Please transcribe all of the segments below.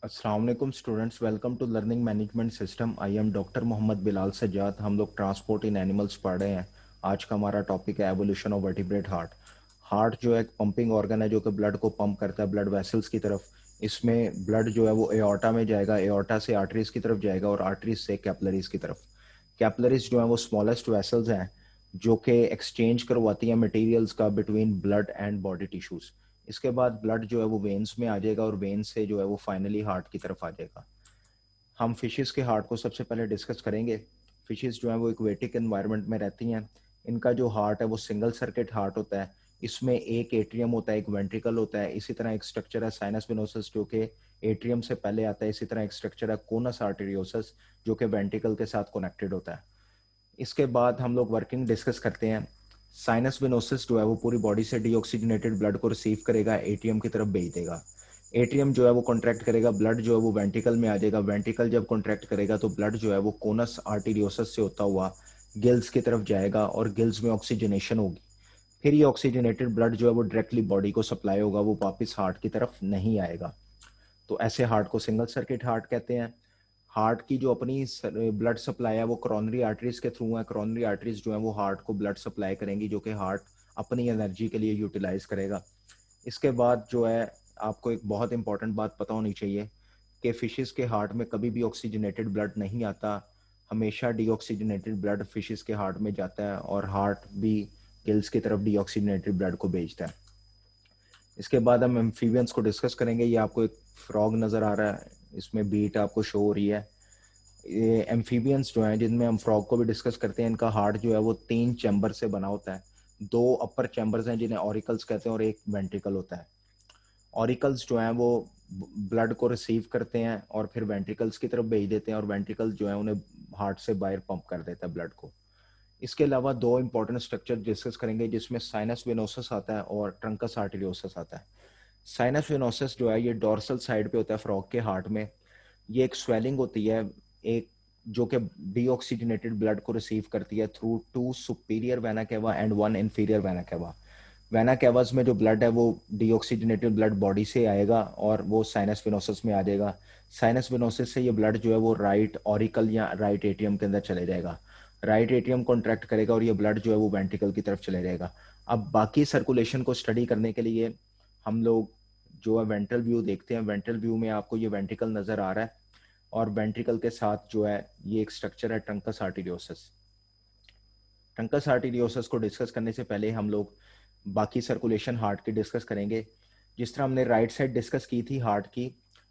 अस्सलाम वालेकुम students, welcome to learning management system. I am doctor Mohammad Bilal Sajjad. हम लोग ट्रांसपोर्ट इन एनिमल्स पढ़ रहे हैं। आज का हमारा टॉपिक है evolution of vertebrate heart. Heart जो है एक पंपिंग ऑर्गन है जो कि ब्लड को पंप करता है ब्लड वेसल्स की तरफ। इसमें ब्लड जो है वो एओर्टा में जाएगा, एओर्टा से आर्टरीज की तरफ जाएगा और आर्टरीज से कैपिलरीज की तरफ। कैपिलरीज जो है वो स्मॉलेस्ट वेसल्स हैं जो कि एक्सचेंज करवाती हैं मटेरियल्स का between blood and body tissues. इसके बाद ब्लड जो है वो वेन्स में आ जाएगा और वेन्स से जो है वो फाइनली हार्ट की तरफ आ जाएगा। हम फिशेस के हार्ट को सबसे पहले डिस्कस करेंगे। फिशेस जो है वो एक्वेटिक एनवायरनमेंट में रहती हैं। इनका जो हार्ट है वो सिंगल सर्किट हार्ट होता है। इसमें एक एट्रियम होता है, एक वेंट्रिकल होता है। इसी तरह एक स्ट्रक्चर है साइनस वेनोसस जो कि एट्रियम से पहले आता है। इसी तरह एक स्ट्रक्चर है कोनस आर्टेरियोसस जो कि वेंट्रिकल के साथ कनेक्टेड होता है। इसके बाद हम लोग वर्किंग डिस्कस करते हैं। साइनस वेनोसिस जो है वो पूरी बॉडी से डीऑक्सीजनेटेड ब्लड को रिसीव करेगा, एटीएम की तरफ भेज देगा। एटीएम जो है वो कॉन्ट्रैक्ट करेगा, ब्लड जो है वो वेंट्रिकल में आ जाएगा। वेंट्रिकल जब कॉन्ट्रैक्ट करेगा तो ब्लड जो है वो कोनस आर्टीरियोसस से होता हुआ गिल्स की तरफ जाएगा और गिल्स में ऑक्सीजनेशन होगी। फिर ये ऑक्सीजनेटेड ब्लड जो है वो डायरेक्टली बॉडी को सप्लाई होगा, वो वापस हार्ट की तरफ नहीं आएगा। तो ऐसे हार्ट को सिंगल सर्किट हार्ट कहते हैं। हार्ट की जो अपनी ब्लड सप्लाई है वो करोनरी आर्टरीज के थ्रू है। करोनरी आर्टरीज जो है वो हार्ट को ब्लड सप्लाई करेंगी जो कि हार्ट अपनी एनर्जी के लिए यूटिलाइज करेगा। इसके बाद जो है आपको एक बहुत इंपॉर्टेंट बात पता होनी चाहिए कि फिशेस के हार्ट में कभी भी ऑक्सीजनेटेड ब्लड नहीं आता। हमेशा डीऑक्सीजनेटेड ब्लड फिशेस के हार्ट में जाता है और हार्ट भी गिल्स की तरफ डीऑक्सीजनेटेड ब्लड को भेजता है। इसके बाद हम एम्फीबियंस को डिस्कस करेंगे। ये आपको एक फ्रॉग नज़र आ रहा है, इसमें बीट आपको शो हो रही है। ये एम्फीबियंस जो हैं जिनमें हम फ्रॉग को भी डिस्कस करते हैं, इनका हार्ट जो है वो 3 चैम्बर से बना होता है। 2 अपर चैम्बर्स हैं जिन्हें ऑरिकल्स कहते हैं और एक वेंट्रिकल होता है। ऑरिकल्स जो हैं वो ब्लड को रिसीव करते हैं और फिर वेंट्रिकल्स की तरफ भेज देते हैं और वेंट्रिकल जो है उन्हें हार्ट से बाहर पंप कर देता है ब्लड को। इसके अलावा 2 इंपॉर्टेंट स्ट्रक्चर डिस्कस करेंगे जिसमें साइनस वेनोसस आता है और ट्रंकस आर्टेरियोसस आता है। साइनस वेनोसस जो है ये डोर्सल साइड पे होता है फ्रॉग के हार्ट में। ये एक स्वेलिंग होती है, एक जो कि डीऑक्सीजनेटेड ब्लड को रिसीव करती है through 2 superior vena cava and 1 inferior vena cava. Vena cavas में जो ब्लड है वो डीऑक्सीजनेटेड ब्लड बॉडी से आएगा और वो साइनस वेनोसस में आ जाएगा। साइनस वेनोसस से ये ब्लड जो है वो राइट ऑरिकल या राइट एट्रियम के अंदर चले जाएगा। राइट एट्रियम कॉन्ट्रैक्ट करेगा और ये ब्लड जो है वो वेंट्रिकल की तरफ चले जाएगा। अब बाकी सर्कुलेशन को स्टडी करने के लिए हम लोग जो है वेंट्रल व्यू देखते हैं। वेंट्रल व्यू में आपको ये वेंट्रिकल नजर आ रहा है और वेंट्रिकल के साथ जो है ये एक स्ट्रक्चर है ट्रंकस आर्टेरियोसस। ट्रंकस आर्टेरियोसस को डिस्कस करने से पहले हम लोग बाकी सर्कुलेशन हार्ट की डिस्कस करेंगे। जिस तरह हमने राइट साइड डिस्कस की थी हार्ट की,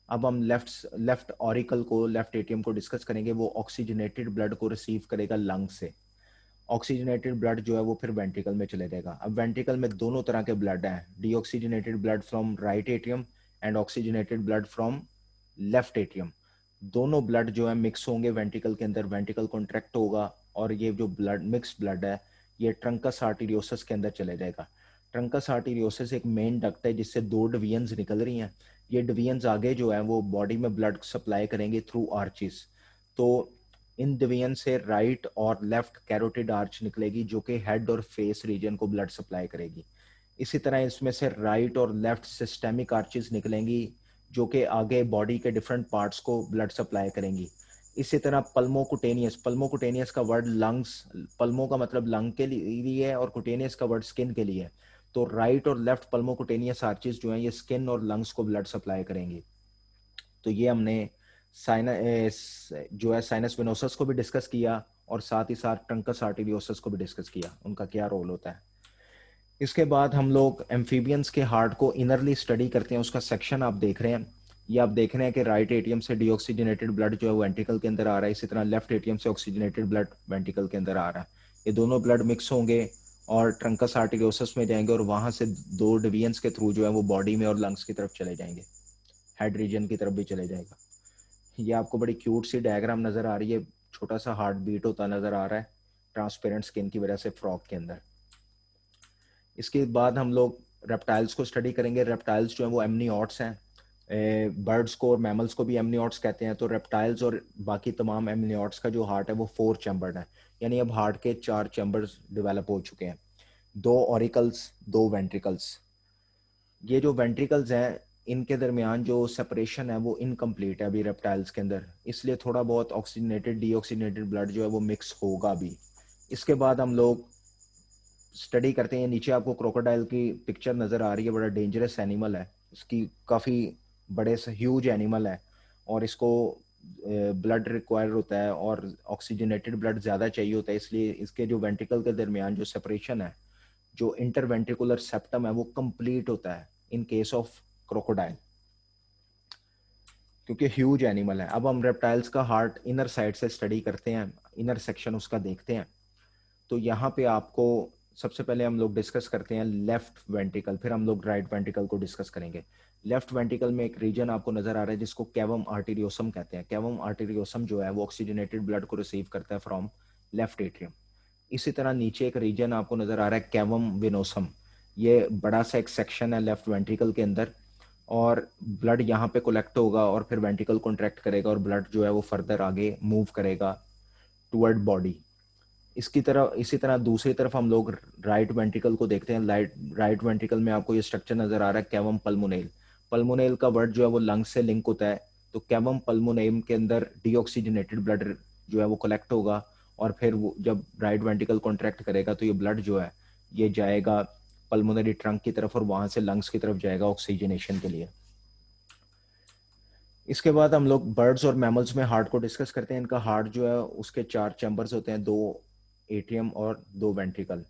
अब हम लेफ्ट ऑरिकल को, लेफ्ट एटीएम को डिस्कस करेंगे। वो ऑक्सीजनेटेड ब्लड को रिसीव करेगा लंग से। ऑक्सीजनेटेड ब्लड जो है वो फिर वेंट्रिकल में चले जाएगा। अब वेंट्रिकल में दोनों तरह के ब्लड हैं, deoxygenated blood from right atrium and oxygenated blood from left atrium. दोनों ब्लड जो है मिक्स होंगे वेंट्रिकल के अंदर, वेंट्रिकल कॉन्ट्रैक्ट होगा और ये जो ब्लड मिक्स ब्लड है ये ट्रंकस आर्टेरियोसस के अंदर चले जाएगा। ट्रंकस आर्टेरियोसस एक मेन डक्ट है जिससे 2 डिवीजन्स निकल रही हैं। ये डिवीजन्स आगे जो है वो बॉडी में ब्लड सप्लाई करेंगे थ्रू आर्चिस। तो इन डिवीजन से राइट और लेफ्ट कैरोटिड आर्च निकलेगी जो कि हेड और फेस रीजन को ब्लड सप्लाई करेगी। इसी तरह इसमें से राइट और लेफ्ट सिस्टेमिक आर्चेस निकलेंगी जो कि आगे बॉडी के डिफरेंट पार्ट्स को ब्लड सप्लाई करेंगी। इसी तरह पल्मोकुटेनियस, पल्मोकुटेनियस का वर्ड लंग्स, पल्मो का मतलब लंग के लिए है और कुटेनियस का वर्ड स्किन के लिए है। तो राइट और लेफ्ट पल्मोकुटेनियस आर्चेस जो हैं ये स्किन और लंग्स को ब्लड सप्लाई करेंगी। तो ये हमने जो है साइनस वेनोसस को भी डिस्कस किया और साथ ही साथ ट्रंकस आर्टेरियोसस को भी डिस्कस किया, उनका क्या रोल होता है। इसके बाद हम लोग एम्फीबियंस के हार्ट को इनरली स्टडी करते हैं। उसका सेक्शन आप देख रहे हैं। ये आप देख रहे हैं कि राइट एटीएम से डीऑक्सीजनेटेड ब्लड जो है वो वेंट्रिकल के अंदर आ रहा है। इसी तरह लेफ्ट एटीएम से ऑक्सीजनेटेड ब्लड वेंट्रिकल के अंदर आ रहा है। ये दोनों ब्लड मिक्स होंगे और ट्रंकस आर्टेरियोसस में जाएंगे और वहां से 2 डिवीजन्स के थ्रू जो है वो बॉडी में और लंग्स की तरफ चले जाएंगे, हेड रीजन की तरफ भी चले जाएगा। ये आपको बड़ी क्यूट सी डायग्राम नजर आ रही है, छोटा सा हार्ट बीट होता नजर आ रहा है ट्रांसपेरेंट स्किन की वजह से फ्रॉग के अंदर। इसके बाद हम लोग रेप्टाइल्स को स्टडी करेंगे। रेप्टाइल्स जो है वो एमनियोट्स हैं। बर्ड्स को और मैमल्स को भी एमनियोट्स कहते हैं। तो रेप्टाइल्स और बाकी तमाम एमनियोट्स का जो हार्ट है वो 4 चैम्बर्ड है, यानी अब हार्ट के 4 चैम्बर्स डेवलप हो चुके हैं, 2 ऑरिकल्स 2 वेंट्रिकल्स। ये जो वेंट्रिकल्स हैं इनके दरमियान जो सेपरेशन है वो इनकम्प्लीट है अभी रेप्टाइल्स के अंदर, इसलिए थोड़ा बहुत ऑक्सीजनेटेड डीऑक्सीजनेटेड ब्लड जो है वो मिक्स होगा भी। इसके बाद हम लोग स्टडी करते हैं। नीचे आपको क्रोकोडाइल की पिक्चर नज़र आ रही है, बड़ा डेंजरस एनिमल है, इसकी काफ़ी बड़े से ह्यूज एनिमल है और इसको ब्लड रिक्वायर होता है और ऑक्सीजनेटेड ब्लड ज़्यादा चाहिए होता है, इसलिए इसके जो वेंट्रिकल के दरमियान जो सेपरेशन है, जो इंटरवेंट्रिकुलर सेप्टम है वो कंप्लीट होता है इन केस ऑफ क्रोकोडाइल, क्योंकि ह्यूज एनिमल है। अब हम रेप्टाइल्स का हार्ट इनर साइड से स्टडी करते हैं, इनर सेक्शन उसका देखते हैं। तो यहाँ पे आपको सबसे पहले हम लोग डिस्कस करते हैं लेफ्ट वेंट्रिकल, फिर हम लोग राइट वेंट्रिकल को डिस्कस करेंगे। लेफ्ट वेंट्रिकल में एक रीजन आपको नजर आ रहा है जिसको कैवम आर्टेरियोसम कहते हैं। कैवम आर्टेरियोसम जो है वो ऑक्सीजनेटेड ब्लड को रिसीव करता है फ्रॉम लेफ्ट एट्रियम। इसी तरह नीचे एक रीजन आपको नजर आ रहा है कैवम विनोसम, ये बड़ा सा एक सेक्शन है लेफ्ट वेंट्रिकल के अंदर, और ब्लड यहाँ पे कलेक्ट होगा और फिर वेंट्रिकल कॉन्ट्रैक्ट करेगा और ब्लड जो है वो फर्दर आगे मूव करेगा टुवर्ड बॉडी। इसकी तरह इसी तरह दूसरी तरफ हम लोग राइट वेंट्रिकल को देखते हैं। राइट वेंट्रिकल में आपको ये स्ट्रक्चर नजर आ रहा है कैवम पल्मोनेल। पल्मोनेल का वर्ड जो है वो लंग से लिंक होता है, तो कैवम पल्मोनेम के अंदर डीऑक्सीजनेटेड ब्लड जो है वो कलेक्ट होगा और फिर वो जब राइट वेंट्रिकल कॉन्ट्रैक्ट करेगा तो ये ब्लड जो है ये जाएगा पल्मोनरी ट्रंक की तरफ और वहां से लंग्स की तरफ जाएगा ऑक्सीजनेशन के लिए। इसके बाद हम लोग बर्ड्स और मैमल्स में हार्ट को डिस्कस करते हैं। इनका हार्ट जो है उसके 4 चैम्बर्स होते हैं, 2 एट्रियम और 2 वेंट्रिकल।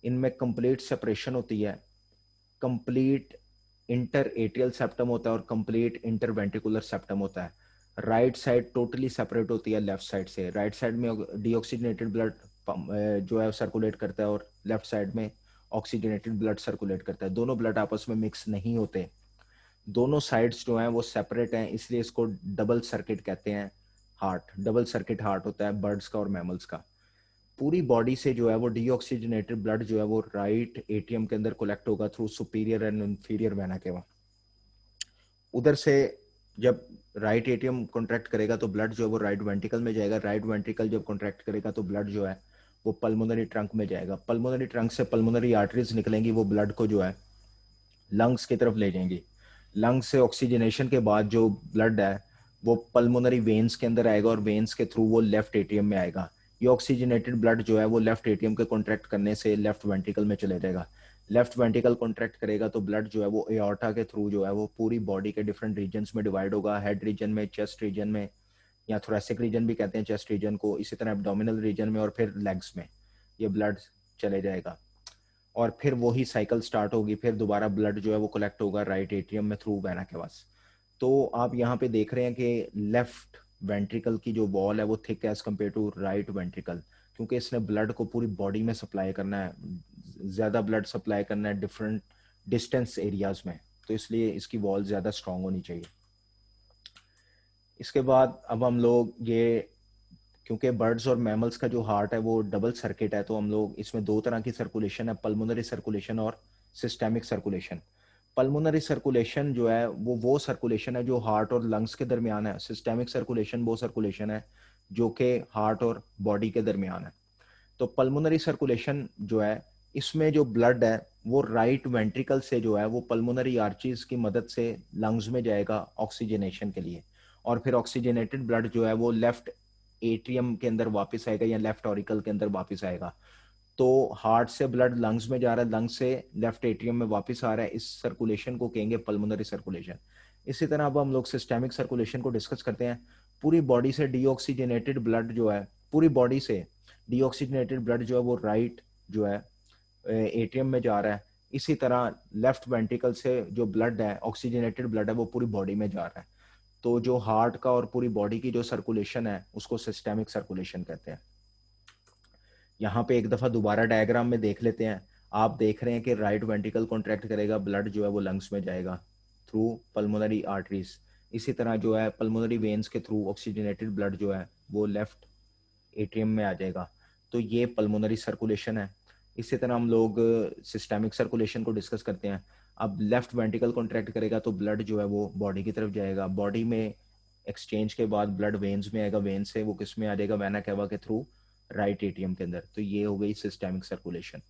इनमें कंप्लीट सेपरेशन होती है, कंप्लीट इंटर एट्रियल सेप्टम होता है और कंप्लीट इंटर वेंट्रिकुलर सेप्टम होता है। राइट साइड टोटली सेपरेट होती है लेफ्ट साइड से। राइट साइड में डीऑक्सीजनेटेड ब्लड जो है सर्कुलेट करता है और लेफ्ट साइड में ऑक्सीजनेटेड ब्लड सर्कुलेट करता है। दोनों ब्लड आपस में मिक्स नहीं होते, दोनों साइड्स जो हैं वो सेपरेट हैं, इसलिए इसको डबल सर्किट कहते हैं। हार्ट डबल सर्किट हार्ट होता है बर्ड्स का और मैमल्स का। पूरी बॉडी से जो है वो डीऑक्सीजनेटेड ब्लड जो है वो राइट एट्रियम के अंदर कलेक्ट होगा through superior and inferior vena केवा। उधर से जब राइट एट्रियम कॉन्ट्रैक्ट करेगा तो ब्लड जो है वो राइट वेंट्रिकल में जाएगा। राइट वेंट्रिकल जब कॉन्ट्रैक्ट करेगा तो ब्लड जो है वो पल्मोनरी ट्रंक में जाएगा। पल्मोनरी ट्रंक से पल्मोनरी आर्टरीज निकलेंगी, वो ब्लड को जो है लंग्स की तरफ ले जाएंगी। लंग्स से ऑक्सीजनेशन के बाद जो ब्लड है वो पल्मोनरी वेन्स के अंदर आएगा और वेन्स के थ्रू वो लेफ्ट एट्रियम में आएगा। ये ऑक्सीजनेटेड ब्लड जो है वो लेफ्ट एट्रियम के कॉन्ट्रैक्ट करने से लेफ्ट वेंट्रिकल में चले जाएगा। लेफ्ट वेंट्रिकल कॉन्ट्रैक्ट करेगा तो ब्लड जो है वो एओर्टा के थ्रू जो है वो पूरी बॉडी के डिफरेंट रीजन्स में डिवाइड होगा। हेड रीजन में, चेस्ट रीजन में, या थोरेसिक रीजन भी कहते हैं चेस्ट रीजन को, इसी तरह एब्डोमिनल रीजन में और फिर लेग्स में ये ब्लड चले जाएगा और फिर वही साइकिल स्टार्ट होगी। फिर दोबारा ब्लड जो है वो कलेक्ट होगा राइट एट्रियम में थ्रू वेना के पास। तो आप यहाँ पे देख रहे हैं कि लेफ्ट वेंट्रिकल की जो वॉल है वो थिक है as compare to right ventricle, क्योंकि इसने ब्लड को पूरी बॉडी में सप्लाई करना है, ज्यादा ब्लड सप्लाई करना है डिफरेंट डिस्टेंस एरियाज में, तो इसलिए इसकी वॉल ज्यादा स्ट्रांग होनी चाहिए। इसके बाद अब हम लोग ये, क्योंकि बर्ड्स और मैमल्स का जो हार्ट है वो डबल सर्किट है, तो हम लोग इसमें 2 तरह की सर्कुलेशन है, पल्मोनरी सर्कुलेशन और सिस्टेमिक सर्कुलेशन। पल्मोनरी सर्कुलेशन जो है वो सर्कुलेशन है जो हार्ट और लंग्स के दरमियान है। सिस्टेमिक सर्कुलेशन वो सर्कुलेशन है जो कि हार्ट और बॉडी के दरमियान है। तो पल्मोनरी सर्कुलेशन जो है इसमें जो ब्लड है वो राइट वेंट्रिकल से जो है वो पल्मोनरी आर्चीज की मदद से लंग्स में जाएगा ऑक्सीजनेशन के लिए, और फिर ऑक्सीजनेटेड ब्लड जो है वो लेफ्ट एट्रियम के अंदर वापस आएगा या लेफ्ट ऑरिकल के अंदर वापस आएगा। तो हार्ट से ब्लड लंग्स में जा रहा है, लंग्स से लेफ्ट एट्रियम में वापस आ रहा है, इस सर्कुलेशन को कहेंगे पल्मोनरी सर्कुलेशन। इसी तरह अब हम लोग सिस्टेमिक सर्कुलेशन को डिस्कस करते हैं। पूरी बॉडी से डीऑक्सीजनेटेड ब्लड जो है, पूरी बॉडी से डीऑक्सीजनेटेड ब्लड जो है वो राइट जो है एट्रियम में जा रहा है। इसी तरह लेफ्ट वेंट्रिकल से जो ब्लड है, ऑक्सीजनेटेड ब्लड है, वो पूरी बॉडी में जा रहा है। तो जो हार्ट का और पूरी बॉडी की जो सर्कुलेशन है उसको सिस्टेमिक सर्कुलेशन कहते हैं। यहाँ पे एक दफा दोबारा डायग्राम में देख लेते हैं। आप देख रहे हैं कि राइट वेंट्रिकल कॉन्ट्रैक्ट करेगा, ब्लड जो है वो लंग्स में जाएगा थ्रू पल्मोनरी आर्टरीज। इसी तरह जो है पल्मोनरी वेन्स के थ्रू ऑक्सीजनेटेड ब्लड जो है वो लेफ्ट एट्रियम में आ जाएगा। तो ये पल्मोनरी सर्कुलेशन है। इसी तरह हम लोग सिस्टेमिक सर्कुलेशन को डिस्कस करते हैं। अब लेफ्ट वेंट्रिकल कॉन्ट्रैक्ट करेगा तो ब्लड जो है वो बॉडी की तरफ जाएगा, बॉडी में एक्सचेंज के बाद ब्लड वेन्स में आएगा, वेन से वो किस में आ जाएगा, वेना केवा के थ्रू राइट एटीएम के अंदर। तो ये हो गई सिस्टेमिक सर्कुलेशन।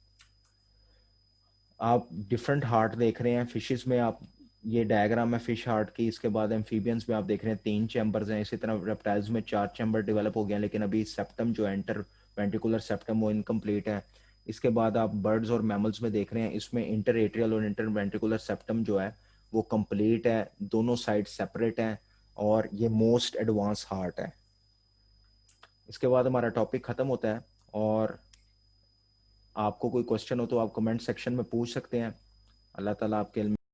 आप डिफरेंट हार्ट देख रहे हैं फिशेस में। आप ये डायग्राम है फिश हार्ट की। इसके बाद एम्फीबियंस में आप देख रहे हैं 3 चैम्बर्स हैं। इसी तरह रेप्टाइल्स में 4 चैम्बर डेवलप हो गए हैं, लेकिन अभी सेप्टम जो एंटर वेंट्रिकुलर सेप्टम वो इनकम्प्लीट है। इसके बाद आप बर्ड्स और मैमल्स में देख रहे हैं, इसमें इंटर एट्रियल और इंटर वेंट्रिकुलर सेप्टम जो है वो कंप्लीट है, दोनों साइड सेपरेट हैं, और ये मोस्ट एडवांस हार्ट है। इसके बाद हमारा टॉपिक खत्म होता है, और आपको कोई क्वेश्चन हो तो आप कमेंट सेक्शन में पूछ सकते हैं। अल्लाह ताला आपके